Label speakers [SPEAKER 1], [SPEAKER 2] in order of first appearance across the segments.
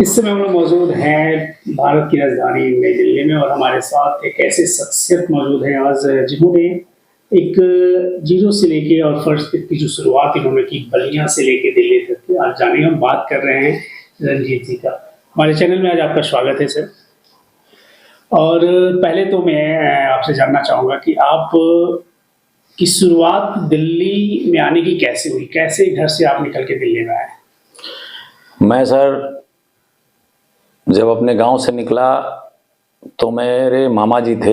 [SPEAKER 1] इस समय हम लोग मौजूद हैं भारत की राजधानी नई दिल्ली में और हमारे साथ एक ऐसे शख्सियत मौजूद हैं आज जिन्होंने एक जीरो से लेके और फर्स्ट की जो शुरुआत इन्होंने की बलिया से लेके दिल्ली तक। आज जाने हम बात कर रहे हैं रणजीत जी का। हमारे चैनल में आज आपका स्वागत है सर। और पहले तो मैं आपसे जानना चाहूँगा कि आप की शुरुआत दिल्ली में आने की कैसे हुई, कैसे घर से आप निकल के दिल्ली में आए?
[SPEAKER 2] मैं सर जब अपने गांव से निकला तो मेरे मामा जी थे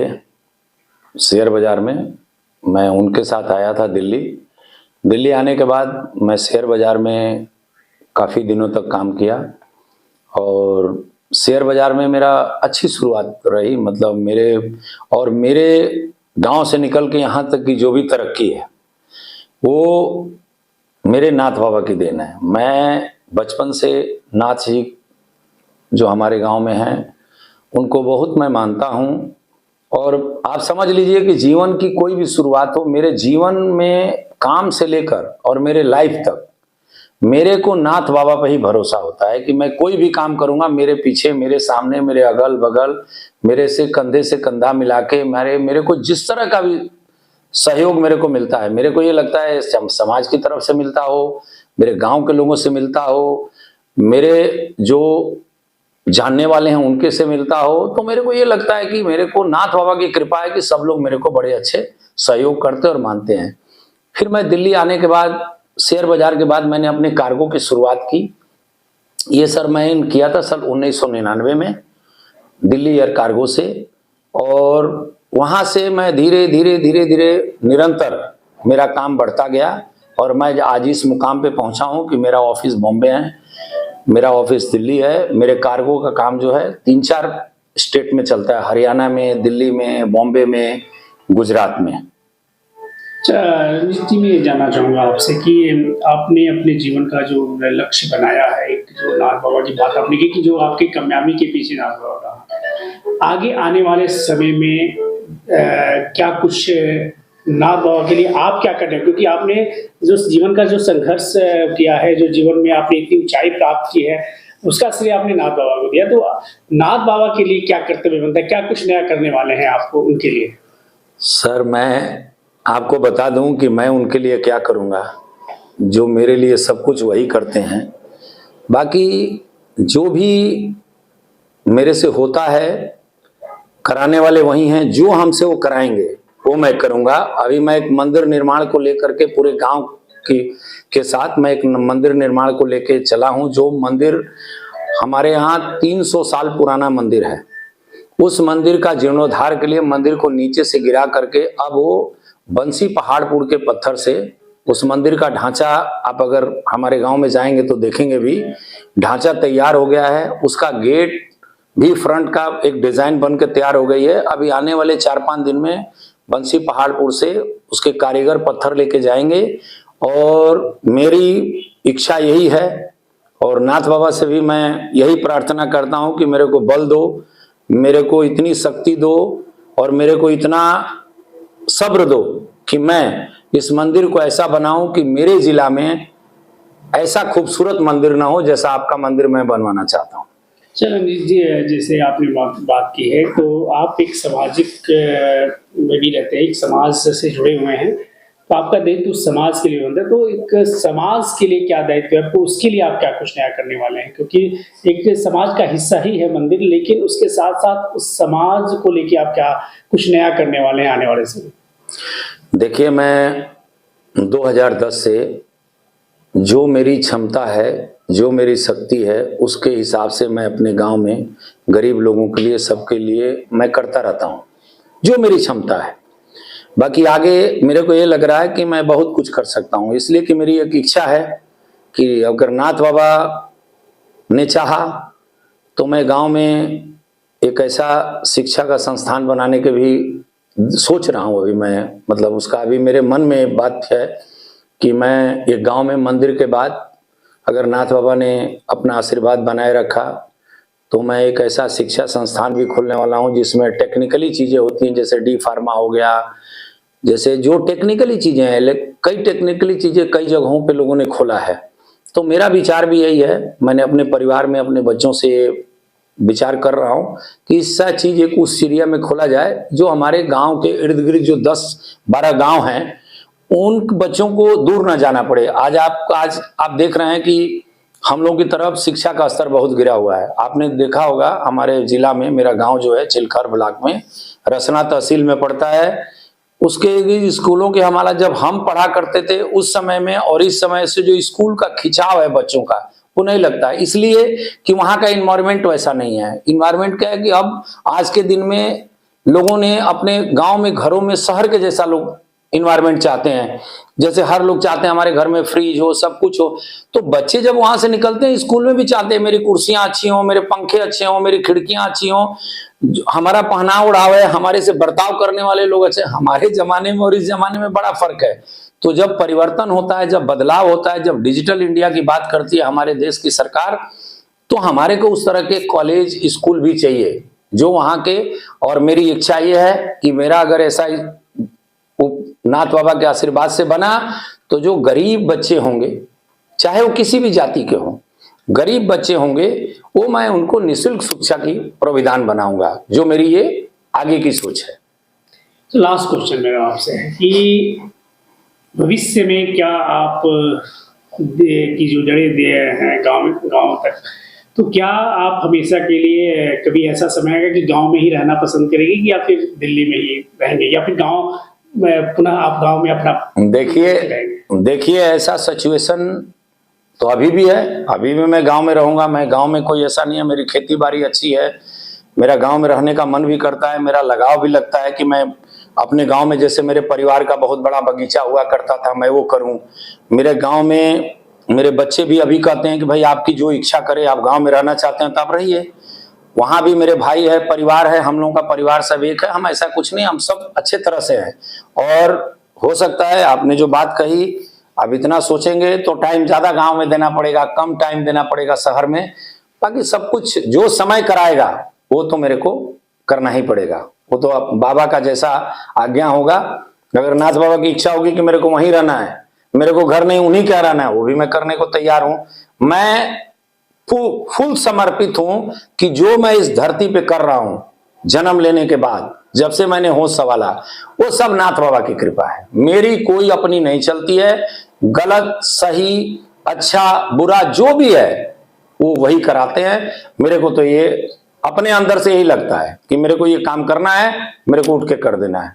[SPEAKER 2] शेयर बाज़ार में, मैं उनके साथ आया था दिल्ली। दिल्ली आने के बाद मैं शेयर बाज़ार में काफ़ी दिनों तक काम किया और शेयर बाज़ार में मेरा अच्छी शुरुआत रही। मतलब मेरे गांव से निकल के यहाँ तक की जो भी तरक्की है वो मेरे नाथ बाबा की देन है। मैं बचपन से नाथ जी जो हमारे गांव में हैं उनको बहुत मैं मानता हूं और आप समझ लीजिए कि जीवन की कोई भी शुरुआत हो, मेरे जीवन में काम से लेकर और मेरे लाइफ तक मेरे को नाथ बाबा पर ही भरोसा होता है कि मैं कोई भी काम करूंगा, मेरे पीछे, मेरे सामने, मेरे अगल बगल, मेरे से कंधे से कंधा मिला के मेरे को जिस तरह का भी सहयोग मेरे को मिलता है, मेरे को ये लगता है समाज की तरफ से मिलता हो, मेरे गांव के लोगों से मिलता हो, मेरे जो जानने वाले हैं उनके से मिलता हो, तो मेरे को ये लगता है कि मेरे को नाथ बाबा की कृपा है कि सब लोग मेरे को बड़े अच्छे सहयोग करते और मानते हैं। फिर मैं दिल्ली आने के बाद शेयर बाजार के बाद मैंने अपने कार्गो की शुरुआत की। ये सर मैं किया था सन 1999 में दिल्ली एयर कार्गो से, और वहाँ से मैं धीरे धीरे निरंतर मेरा काम बढ़ता गया और मैं आज इस मुकाम पे पहुँचा हूँ कि मेरा ऑफिस बॉम्बे है, मेरा ऑफिस दिल्ली है। मेरे कार्गो का काम जो है 3-4 स्टेट में चलता है, हरियाणा में, दिल्ली में, बॉम्बे में, गुजरात में।
[SPEAKER 1] रणजीत जी, मैं ये जानना चाहूँगा आपसे कि आपने अपने जीवन का जो लक्ष्य बनाया है, एक जो नाथ बाबा की बात आपने की कि जो आपकी कामयाबी के पीछे नाथ बाबा रहा, आगे आने वाले समय में क्या कुछ नाथ बाबा के लिए आप क्या कर रहे हैं? क्योंकि आपने जो जीवन का जो संघर्ष किया है, जो जीवन में आपने इतनी ऊंचाई प्राप्त की है, उसका श्रेय आपने नाथ बाबा को दिया। तो नाथ बाबा के लिए क्या कर्तव्य बनता है, क्या कुछ नया करने वाले हैं आपको उनके लिए?
[SPEAKER 2] सर मैं आपको बता दूं कि मैं उनके लिए क्या करूंगा, जो मेरे लिए सब कुछ वही करते हैं। बाकी जो भी मेरे से होता है कराने वाले वही हैं, जो हमसे वो कराएंगे वो मैं करूंगा। अभी मैं एक मंदिर निर्माण को लेकर के पूरे गांव के साथ मैं एक मंदिर निर्माण को लेके चला हूं। जो मंदिर हमारे यहाँ 300 साल पुराना मंदिर है, उस मंदिर का जीर्णोद्धार के लिए मंदिर को नीचे से गिरा करके अब वो बंसी पहाड़पुर के पत्थर से उस मंदिर का ढांचा, आप अगर हमारे गांव में जाएंगे तो देखेंगे भी ढांचा तैयार हो गया है। उसका गेट भी फ्रंट का एक डिजाइन बन के तैयार हो गई है। अभी आने वाले 4-5 दिन में बंसी पहाड़पुर से उसके कारीगर पत्थर लेके जाएंगे और मेरी इच्छा यही है और नाथ बाबा से भी मैं यही प्रार्थना करता हूं कि मेरे को बल दो, मेरे को इतनी शक्ति दो और मेरे को इतना सब्र दो कि मैं इस मंदिर को ऐसा बनाऊं कि मेरे जिला में ऐसा खूबसूरत मंदिर ना हो जैसा आपका मंदिर मैं बनवाना चाहता हूं।
[SPEAKER 1] चलो रणजीत जी, जैसे आपने बात की है, तो आप एक सामाजिक में भी रहते हैं, एक समाज से जुड़े हुए हैं, तो आपका दायित्व उस समाज के लिए बनता है। तो एक समाज के लिए क्या दायित्व है आपको, उसके लिए आप क्या कुछ नया करने वाले हैं? क्योंकि एक समाज का हिस्सा ही है मंदिर, लेकिन उसके साथ साथ उस समाज को लेके आप क्या कुछ नया करने वाले हैं आने वाले समय?
[SPEAKER 2] देखिए, मैं 2010 से जो मेरी क्षमता है, जो मेरी शक्ति है, उसके हिसाब से मैं अपने गांव में गरीब लोगों के लिए, सबके लिए मैं करता रहता हूं जो मेरी क्षमता है। बाकी आगे मेरे को ये लग रहा है कि मैं बहुत कुछ कर सकता हूं, इसलिए कि मेरी एक इच्छा है कि अगर नाथ बाबा ने चाहा तो मैं गांव में एक ऐसा शिक्षा का संस्थान बनाने के भी सोच रहा हूं। अभी मैं मतलब उसका अभी मेरे मन में बात है कि मैं एक गांव में मंदिर के बाद अगर नाथ बाबा ने अपना आशीर्वाद बनाए रखा तो मैं एक ऐसा शिक्षा संस्थान भी खोलने वाला हूं जिसमें टेक्निकली चीज़ें होती हैं, जैसे डी फार्मा हो गया, जैसे जो टेक्निकली चीज़ें हैं। कई टेक्निकली चीज़ें कई जगहों पे लोगों ने खोला है, तो मेरा विचार भी यही है, मैंने अपने परिवार में अपने बच्चों से विचार कर रहा हूं कि ऐसा चीज एक उस एरिया में खोला जाए जो हमारे गांव के इर्द गिर्द जो 10-12 गांव हैं उन बच्चों को दूर ना जाना पड़े। आज आप देख रहे हैं कि हम लोगों की तरफ शिक्षा का स्तर बहुत गिरा हुआ है। आपने देखा होगा हमारे जिला में, मेरा गांव जो है चिलखर ब्लॉक में रसना तहसील में पड़ता है, उसके स्कूलों के हमारा जब हम पढ़ा करते थे उस समय में और इस समय से जो स्कूल का खिंचाव है बच्चों का वो नहीं लगता है, इसलिए कि वहां का इन्वायरमेंट वैसा नहीं है। इन्वायरमेंट क्या है कि अब आज के दिन में लोगों ने अपने गांव में घरों में शहर के जैसा लोग इन्वायरमेंट चाहते हैं, जैसे हर लोग चाहते हैं हमारे घर में फ्रिज हो, सब कुछ हो। तो बच्चे जब वहां से निकलते हैं स्कूल में भी चाहते हैं मेरी कुर्सियां अच्छी हो, मेरे पंखे अच्छे हो, मेरी खिड़कियां अच्छी हो, हमारा पहनाव ओढ़ाव है, हमारे से बर्ताव करने वाले लोग अच्छे। हमारे जमाने में और इस जमाने में बड़ा फर्क है। तो जब परिवर्तन होता है, जब बदलाव होता है, जब डिजिटल इंडिया की बात करती है हमारे देश की सरकार, तो हमारे को उस तरह के कॉलेज स्कूल भी चाहिए जो वहां के। और मेरी इच्छा ये है कि मेरा अगर ऐसा नाथ बाबा के आशीर्वाद से बना तो जो गरीब बच्चे होंगे, चाहे वो किसी भी जाति के हों, गरीब बच्चे होंगे, वो मैं उनको निःशुल्क शिक्षा की प्रावधान बनाऊंगा, जो मेरी ये आगे की सोच है।
[SPEAKER 1] तो लास्ट क्वेश्चन मेरा आपसे है कि भविष्य में क्या आप की जो जड़ें दिए हैं गांव तक, तो क्या आप हमेशा के लिए कभी ऐसा समय आएगा कि गांव में ही रहना पसंद करेंगे या फिर दिल्ली में ही रहेंगे, या फिर गांव पुनः आप गांव में अपना?
[SPEAKER 2] देखिए ऐसा सिचुएशन तो अभी भी है, अभी भी मैं गांव में रहूंगा। मैं गांव में कोई ऐसा नहीं है, मेरी खेती बाड़ी अच्छी है, मेरा गांव में रहने का मन भी करता है, मेरा लगाव भी लगता है कि मैं अपने गांव में, जैसे मेरे परिवार का बहुत बड़ा बगीचा हुआ करता था, मैं वो करूं। मेरे गांव में मेरे बच्चे भी अभी कहते हैं कि भाई आपकी जो इच्छा करे, आप गांव में रहना चाहते हैं तो आप रहिए। वहां भी मेरे भाई है, परिवार है, हम लोगों का परिवार सब एक है, हम ऐसा कुछ नहीं, हम सब अच्छे तरह से हैं। और हो सकता है आपने जो बात कही, अब इतना सोचेंगे तो टाइम ज्यादा गांव में देना पड़ेगा, कम टाइम देना पड़ेगा शहर में। बाकी सब कुछ जो समय कराएगा वो तो मेरे को करना ही पड़ेगा, वो तो अब बाबा का जैसा आज्ञा होगा। अगर नाथ बाबा की इच्छा होगी कि मेरे को वहीं रहना है, मेरे को घर नहीं उन्हीं क्या रहना है, वो भी मैं करने को तैयार हूं। मैं फुल समर्पित हूं कि जो मैं इस धरती पे कर रहा हूं जन्म लेने के बाद, जब से मैंने होश संभाला, वो सब नाथ बाबा की कृपा है। मेरी कोई अपनी नहीं चलती है, गलत सही अच्छा बुरा जो भी है वो वही कराते हैं। मेरे को तो ये अपने अंदर से यही लगता है कि मेरे को ये काम करना है, मेरे को उठ के कर देना है।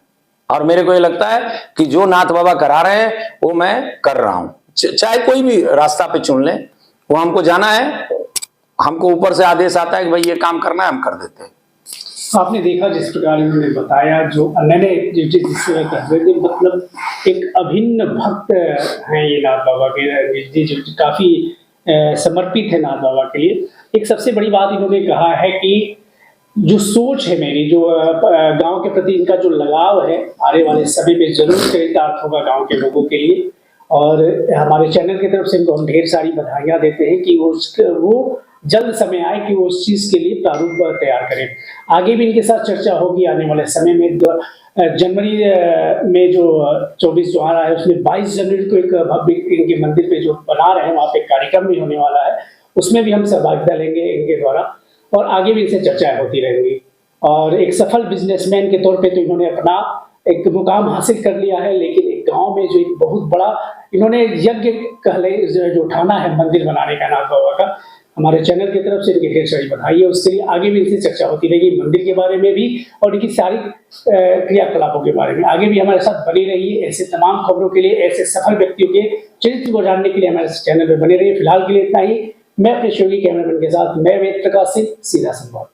[SPEAKER 2] और मेरे को ये लगता है कि जो नाथ बाबा करा रहे हैं वो मैं कर रहा हूं, चाहे कोई भी रास्ता पे चुन ले, वो हमको जाना है, हमको ऊपर से आदेश आता है कि भाई ये काम करना है, हम कर देते हैं।
[SPEAKER 1] आपने देखा जिस प्रकार इन्होंने बताया, जो मैंने मतलब एक अभिन्न भक्त हैं ये नाथ बाबा के, जो काफी समर्पित है नाथ बाबा के लिए। एक सबसे बड़ी बात इन्होंने कहा है कि जो सोच है मेरी, जो गांव के प्रति इनका जो लगाव है, आने वाले समय में जरूर चरितार्थ होगा गांव के लोगों के लिए। और हमारे चैनल की तरफ से इनको हम ढेर सारी बधाइयाँ देते हैं कि वो जल्द समय आए कि वो उस चीज़ के लिए प्रारूप तैयार करें। आगे भी इनके साथ चर्चा होगी आने वाले समय में। जनवरी में जो 24 जो आ रहा है, उसमें 22 जनवरी को एक भव्य इनके मंदिर पे जो बना रहे हैं, वहाँ पे कार्यक्रम भी होने वाला है, उसमें भी हम सहभागिता लेंगे इनके द्वारा, और आगे भी इनसे चर्चाएं होती रहेंगी। और एक सफल बिजनेसमैन के तौर पे तो इन्होंने अपना एक मुकाम हासिल कर लिया है, लेकिन एक गांव में जो एक बहुत बड़ा इन्होंने यज्ञ कहले जो उठाना है मंदिर बनाने का नाथ बाबा का, हमारे चैनल की तरफ से इनकी ढेर सारी बधाई है। उसके लिए आगे भी इनसे चर्चा होती रहेगी, मंदिर के बारे में भी और इनकी सारी क्रियाकलापों के बारे में। आगे भी हमारे साथ बने रहिए। ऐसे तमाम खबरों के लिए, ऐसे सफल व्यक्तियों के चरित्र को जानने के लिए हमारे चैनल पर बने रहिए। फिलहाल के लिए इतना ही। मैं अपने शोगी कैमरामैन के साथ, मैं वेद प्रकाश सिंह, सीधा संवाद।